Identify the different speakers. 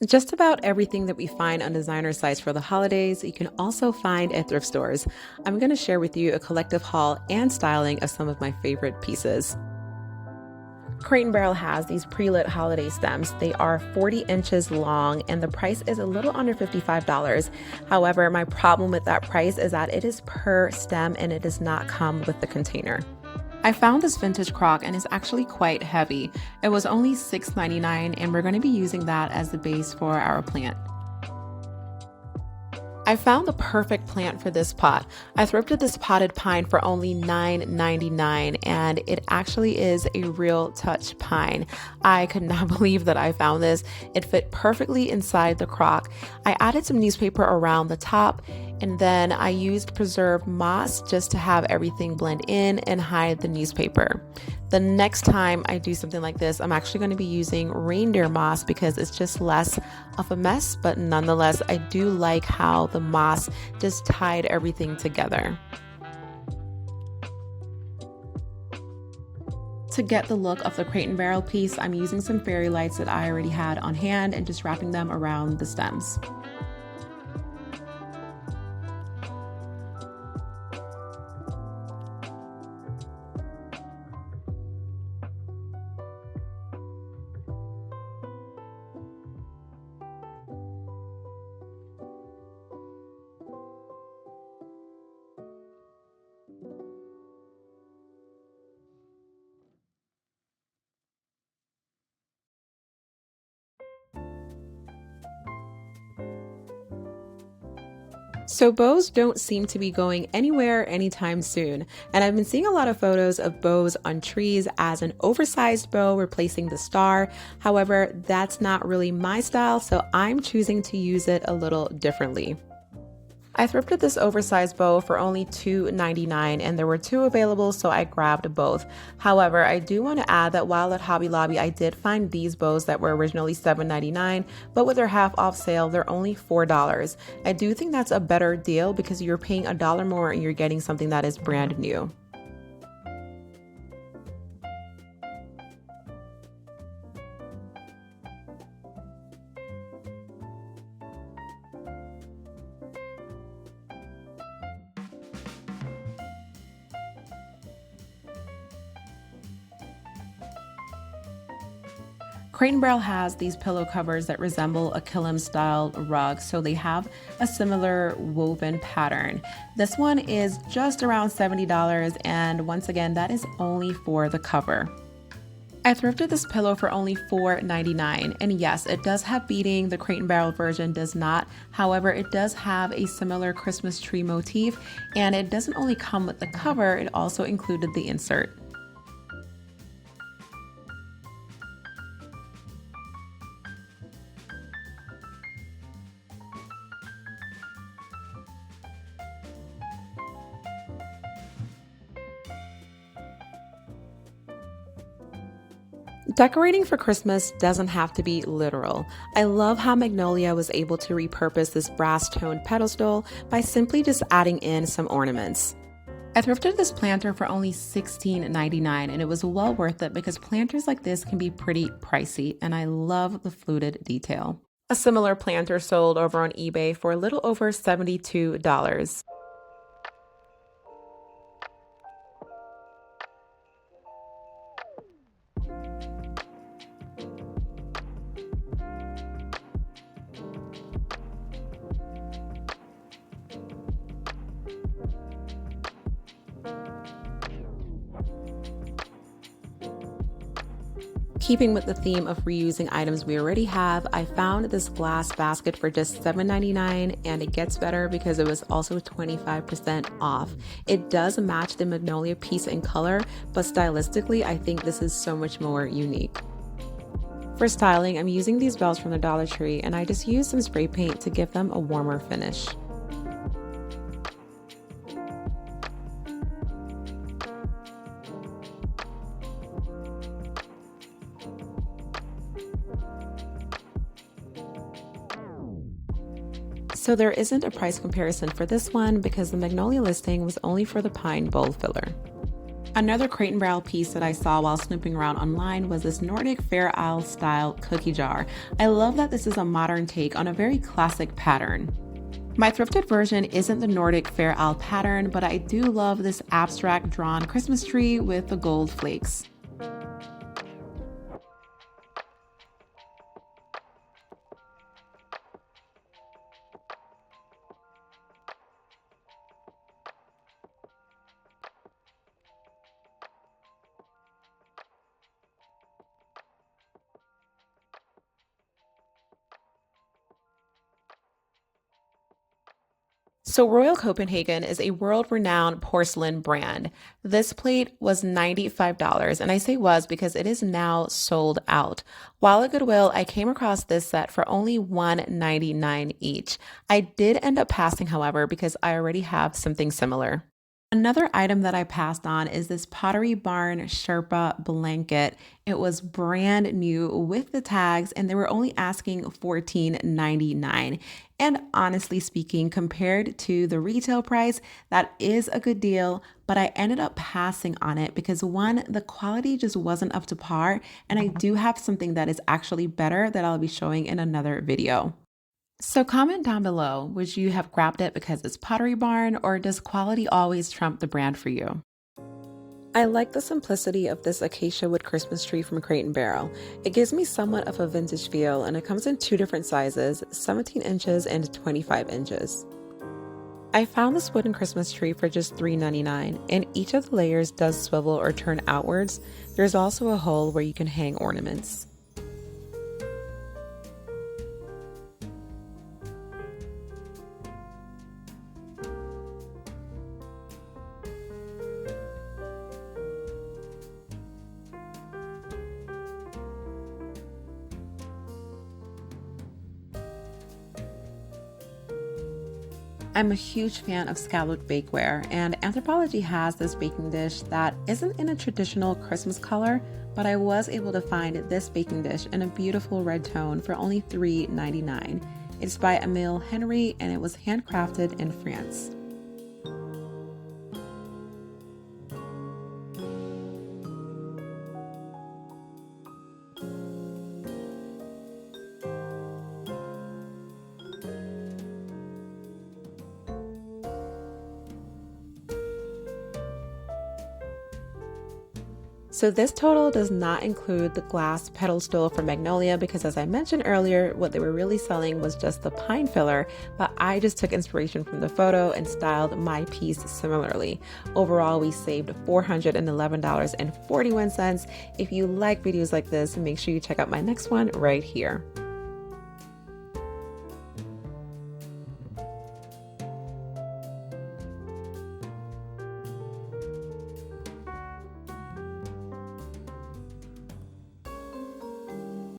Speaker 1: Just about everything that we find on designer sites for the holidays, you can also find at thrift stores. I'm going to share with you a collective haul and styling of some of my favorite pieces. Crate and Barrel has these pre-lit holiday stems. They are 40 inches long and the price is a little under $55. However, my problem with that price is that it is per stem and it does not come with the container. I found this vintage crock and it's actually quite heavy. It was only $6.99 and we're going to be using that as the base for our plant. I found the perfect plant for this pot. I thrifted this potted pine for only $9.99 and it actually is a real touch pine. I could not believe that I found this. It fit perfectly inside the crock. I added some newspaper around the top and then I used preserved moss just to have everything blend in and hide the newspaper. The next time I do something like this, I'm actually going to be using reindeer moss because it's just less of a mess, but nonetheless, I do like how the moss just tied everything together. To get the look of the Crate and Barrel piece, I'm using some fairy lights that I already had on hand and just wrapping them around the stems. So bows don't seem to be going anywhere anytime soon, and I've been seeing a lot of photos of bows on trees as an oversized bow replacing the star. However, that's not really my style, so I'm choosing to use it a little differently. I thrifted this oversized bow for only $2.99 and there were two available, so I grabbed both. However, I do want to add that while at Hobby Lobby, I did find these bows that were originally $7.99, but with their half off sale, they're only $4. I do think that's a better deal because you're paying $1 more and you're getting something that is brand new. Crate and Barrel has these pillow covers that resemble a kilim style rug, so they have a similar woven pattern. This one is just around $70, and once again, that is only for the cover. I thrifted this pillow for only $4.99, and yes, it does have beading. The Crate and Barrel version does not. However, it does have a similar Christmas tree motif, and it doesn't only come with the cover, it also included the insert. Decorating for Christmas doesn't have to be literal. I love how Magnolia was able to repurpose this brass toned pedestal by simply just adding in some ornaments. I thrifted this planter for only $16.99 and it was well worth it because planters like this can be pretty pricey and I love the fluted detail. A similar planter sold over on eBay for a little over $72. Keeping with the theme of reusing items we already have, I found this glass basket for just $7.99 and it gets better because it was also 25% off. It does match the Magnolia piece in color, but stylistically, I think this is so much more unique. For styling, I'm using these bells from the Dollar Tree and I just used some spray paint to give them a warmer finish. So there isn't a price comparison for this one because the Magnolia listing was only for the pine bowl filler. Another crate and barrel piece that I saw while snooping around online was this Nordic Fair Isle style cookie jar. I love that this is a modern take on a very classic pattern. My thrifted version isn't the Nordic Fair Isle pattern, but I do love this abstract drawn Christmas tree with the gold flakes. So Royal Copenhagen is a world-renowned porcelain brand. This plate was $95, and I say was because it is now sold out. While at Goodwill, I came across this set for only $199 each. I did end up passing, however, because I already have something similar. Another item that I passed on is this Pottery Barn Sherpa blanket. It was brand new with the tags, and they were only asking $14.99. And honestly speaking, compared to the retail price, that is a good deal, but I ended up passing on it because one, the quality just wasn't up to par, and I do have something that is actually better that I'll be showing in another video. So comment down below, would you have grabbed it because it's Pottery Barn, or does quality always trump the brand for you? I like the simplicity of this acacia wood Christmas tree from Crate & Barrel. It gives me somewhat of a vintage feel, and it comes in two different sizes, 17 inches and 25 inches. I found this wooden Christmas tree for just $3.99, and each of the layers does swivel or turn outwards. There's also a hole where you can hang ornaments. I'm a huge fan of scalloped bakeware, and Anthropologie has this baking dish that isn't in a traditional Christmas color, but I was able to find this baking dish in a beautiful red tone for only $3.99. It's by Emile Henry, and it was handcrafted in France. So this total does not include the glass pedestal for Magnolia because, as I mentioned earlier, what they were really selling was just the pine filler, but I just took inspiration from the photo and styled my piece similarly. Overall, we saved $411.41. If you like videos like this, make sure you check out my next one right here.